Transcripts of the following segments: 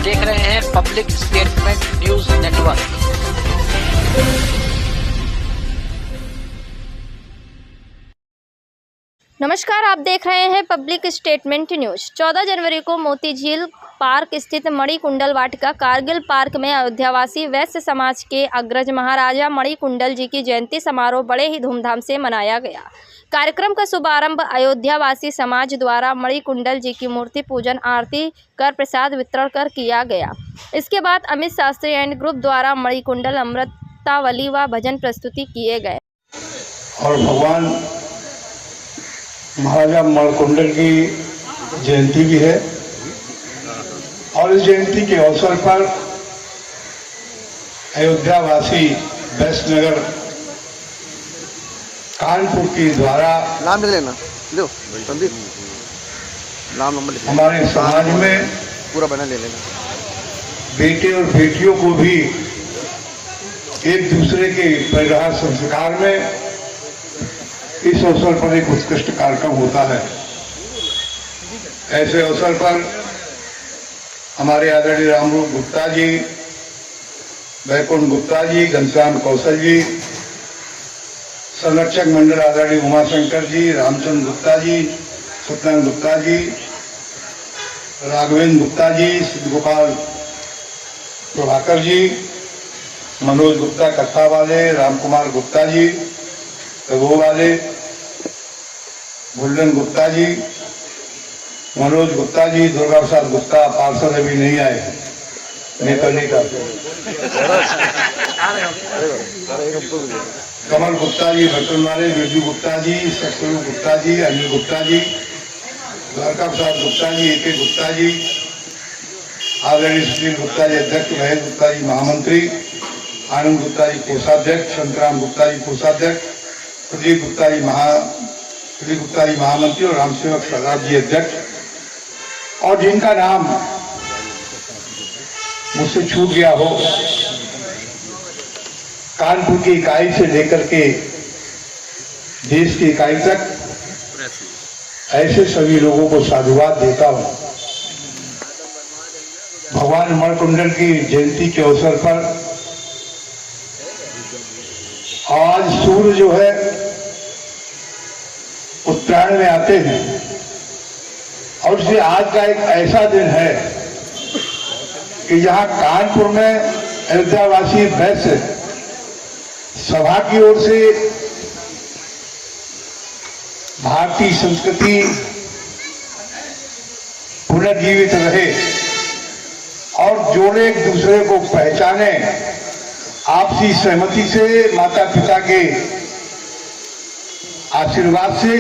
देख रहे हैं पब्लिक स्टेटमेंट न्यूज नेटवर्क। नमस्कार, आप देख रहे हैं पब्लिक स्टेटमेंट न्यूज। 14 जनवरी को मोती झील पार्क स्थित मणिकुंडल वाटिका कारगिल पार्क में अयोध्यावासी वैश्य समाज के अग्रज महाराजा मणिकुंडल जी की जयंती समारोह बड़े ही धूमधाम से मनाया गया। कार्यक्रम का शुभारंभ अयोध्यावासी समाज द्वारा मणिकुंडल जी की मूर्ति पूजन, आरती कर प्रसाद वितरण कर किया गया। इसके बाद अमित शास्त्री एंड ग्रुप द्वारा मणिकुंडल अमृतावली व भजन प्रस्तुति किए गए। और भगवान महाराजा मणिकुंडल की जयंती भी है और इस जयंती के अवसर पर अयोध्यावासी वैश्यनगर कानपुर के द्वारा नाम लिख लेना, लो संदीप नाम नंबर लिख लेना। हमारे समाज में पूरा बना ले लेना। बेटे और बेटियों को भी एक दूसरे के परिवार संस्कार में इस अवसर पर एक उत्कृष्ट कार्यक्रम होता है। ऐसे अवसर पर हमारे आदरणीय रामरूप गुप्ता जी, वैकुंठ गुप्ता जी, घनश्याम कौशल जी, संरक्षक मंडल आदरणीय उमाशंकर जी, रामचंद्र गुप्ता जी, सत्यनारायण गुप्ता जी, राघवेंद्र गुप्ता जी, सिद्ध गोपाल प्रभाकर जी, मनोज गुप्ता कत्था वाले, राम कुमार गुप्ता जी वो वाले, गोल्डन गुप्ता जी, मनोज गुप्ता जी, दुर्गा प्रसाद गुप्ता पार्षद अभी नहीं आए नेताजी का, कमल गुप्ता जी बर्तन वाले, बिरजू गुप्ता जी, सतगुरु गुप्ता जी, अनिल गुप्ता जी, द्वारका प्रसाद गुप्ता जी, ए के गुप्ता जी, आदरणीय सुशील गुप्ता जी अध्यक्ष, महेश गुप्ता जी महामंत्री, आनंद गुप्ता जी कोषाध्यक्ष, संतराम गुप्ता जी कोषाध्यक्ष, प्रदीप गुप्ता जी महामंत्री और रामसेवक सरदार जी अध्यक्ष। और जिनका नाम मुझसे छूट गया हो, कानपुर की इकाई से लेकर के देश की इकाई तक ऐसे सभी लोगों को साधुवाद देता हूं। भगवान मणिकुंडल की जयंती के अवसर पर आज सूर्य जो है उत्तरायण में आते हैं और इसलिए आज का एक ऐसा दिन है कि यहाँ कानपुर में अयोध्यावासी वैश्य सभा की ओर से भारतीय संस्कृति पुनर्जीवित रहे और जोड़े, एक दूसरे को पहचाने, आपसी सहमति से, माता पिता के आशीर्वाद से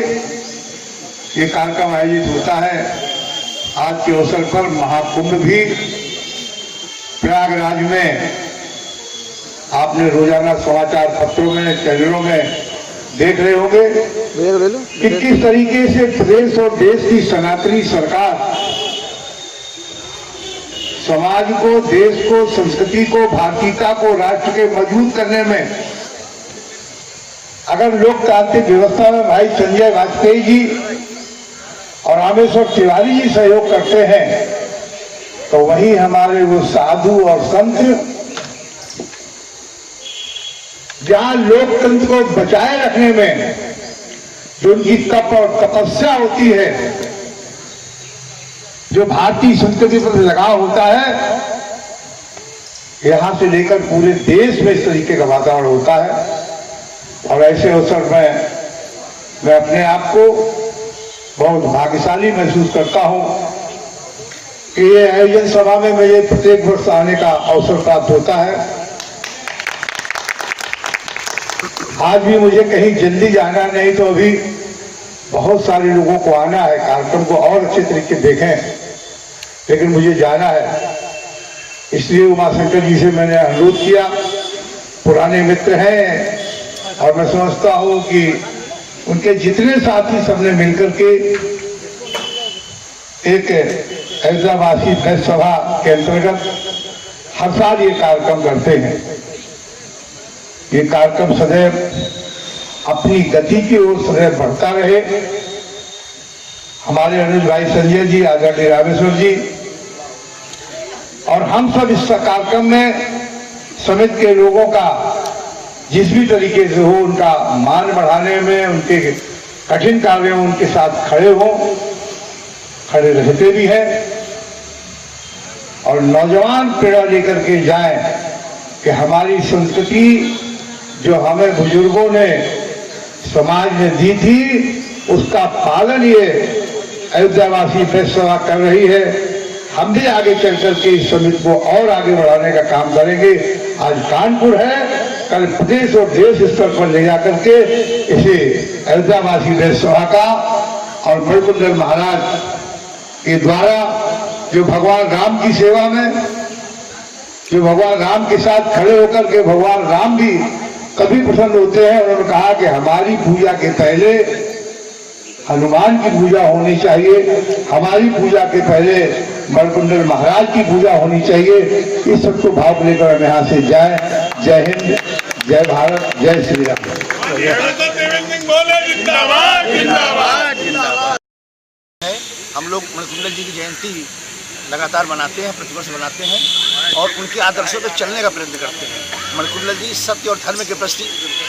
ये कार्यक्रम आयोजित होता है। आज के अवसर पर महाकुंभ भी प्रयागराज में आपने रोजाना समाचार पत्रों में, चैनलों में देख रहे होंगे कि किस तरीके से प्रदेश और देश की सनातनी सरकार समाज को, देश को, संस्कृति को, भारतीयता को, राष्ट्र के मजबूत करने में, अगर लोकतांत्रिक व्यवस्था में भाई संजय वाजपेयी जी और रामेश्वर तिवारी जी सहयोग करते हैं तो वही हमारे वो साधु और संत जहां लोकतंत्र को बचाए रखने में जो उनकी तप और तपस्या होती है, जो भारतीय संस्कृति पर लगाव होता है, यहां से लेकर पूरे देश में इस तरीके का वातावरण होता है। और ऐसे अवसर में मैं अपने आप को बहुत भाग्यशाली महसूस करता हूं कि ये आयोजन सभा में मुझे प्रत्येक वर्ष आने का अवसर प्राप्त होता है। आज भी मुझे कहीं जल्दी जाना नहीं, तो अभी बहुत सारे लोगों को आना है, कार्यक्रम को और अच्छे तरीके देखें, लेकिन मुझे जाना है। इसलिए उमाशंकर जी से मैंने अनुरोध किया, पुराने मित्र हैं और मैं समझता हूं कि उनके जितने साथी सबने मिलकर के एक अयोध्यावासी वैश्य सभा के अंतर्गत हर साल ये कार्यक्रम करते हैं। ये कार्यक्रम सदैव अपनी गति की ओर सदैव बढ़ता रहे। हमारे अनुज भाई संजय जी, आदरणीय रामेश्वर जी, और हम सब इस कार्यक्रम में समिति के लोगों का जिस भी तरीके से हो उनका मान बढ़ाने में, उनके कठिन कार्यों में उनके साथ खड़े हों, खड़े रहते भी हैं और नौजवान प्रेरणा लेकर के जाएं कि हमारी संस्कृति जो हमें बुजुर्गों ने समाज में दी थी उसका पालन ये अयोध्यावासी प्रेस सभा कर रही है। हम भी आगे चल करके इस समिति को और आगे बढ़ाने का काम करेंगे। आज कानपुर है, कल प्रदेश और देश स्तर पर ले जाकर के इसे अयोध्यावासी प्रेस सभा का और मणिकुंडल महाराज के द्वारा जो भगवान राम की सेवा में, जो भगवान राम के साथ खड़े होकर के भगवान राम भी कभी प्रसन्न होते हैं। उन्होंने कहा कि हमारी पूजा के पहले हनुमान की पूजा होनी चाहिए, हमारी पूजा के पहले मणिकुंडल महाराज की पूजा होनी चाहिए। इस सबको भाव लेकर हम यहाँ से जाए। जय हिंद, जय भारत, जय श्री राम। हम लोग मणिकुंडल जी की जयंती लगातार मनाते हैं, प्रतिवर्ष मनाते हैं और उनके आदर्शों पर चलने का प्रयत्न करते हैं। मणिकुंडल जी सत्य और धर्म के प्रति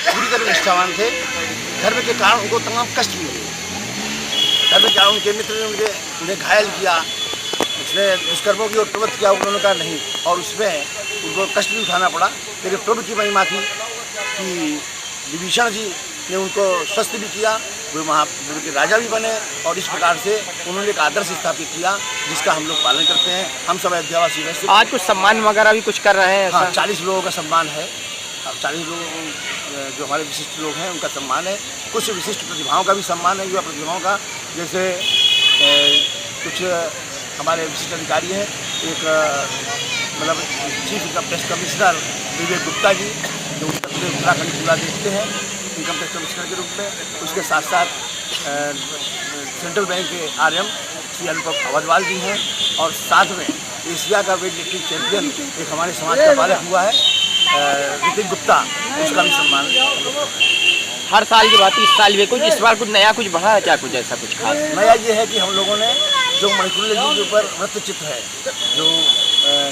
पूरी तरह निष्ठावान थे। धर्म के कारण उनको तमाम कष्ट भी हुए। धर्म के कारण उनके मित्र ने उन्हें घायल किया, उसने दुष्कर्मों की ओर प्रवृत्त किया, उन्होंने कहा नहीं, और उसमें उनको कष्ट भी उठाना पड़ा। लेकिन प्रभु की महिमा थी कि विभीषण जी ने उनको स्वस्थ भी किया, वे महापुर के राजा भी बने और इस प्रकार से उन्होंने एक आदर्श स्थापित किया जिसका हम लोग पालन करते हैं। हम सब अयोध्यावासी वैसे आज कुछ सम्मान वगैरह भी कुछ कर रहे हैं। हाँ, 40 लोगों का सम्मान है। 40 लोग जो हमारे विशिष्ट लोग हैं उनका सम्मान है। कुछ विशिष्ट प्रतिभाओं का भी सम्मान है, युवा प्रतिभाओं का। जैसे कुछ हमारे विशिष्ट अधिकारी हैं, एक मतलब चीफ प्रेस कमिश्नर विवेक गुप्ता जी जो उत्तराखंड पूरा देखते हैं इनकम टैक्स कमिश्नर के रूप में। उसके साथ साथ सेंट्रल बैंक के RM श्री अनुपम अवधवाल जी हैं और साथ में एशिया का वेट लिफ्टिंग चैंपियन एक हमारे समाज का बालक हुआ है ऋतिक गुप्ता, उसका भी सम्मान। हर साल की बात इस साल भी कुछ, इस बार कुछ नया कुछ बढ़ा है क्या, कुछ ऐसा कुछ खास? नया ये है कि हम लोगों ने जो मणिकुंडल जी के ऊपर वृत्तचित्र है, जो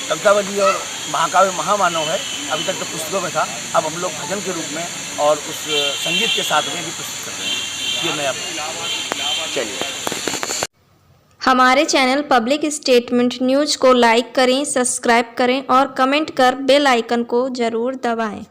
कवितावली और महाकाव्य महामानव है, अभी तक तो पुस्तकों में था, अब हम लोग भजन के रूप में और उस संगीत के साथ में भी प्रस्तुत कर रहे हैं। ये नया चलिए। हमारे चैनल पब्लिक स्टेटमेंट न्यूज़ को लाइक करें, सब्सक्राइब करें और कमेंट कर बेल आइकन को ज़रूर दबाएं।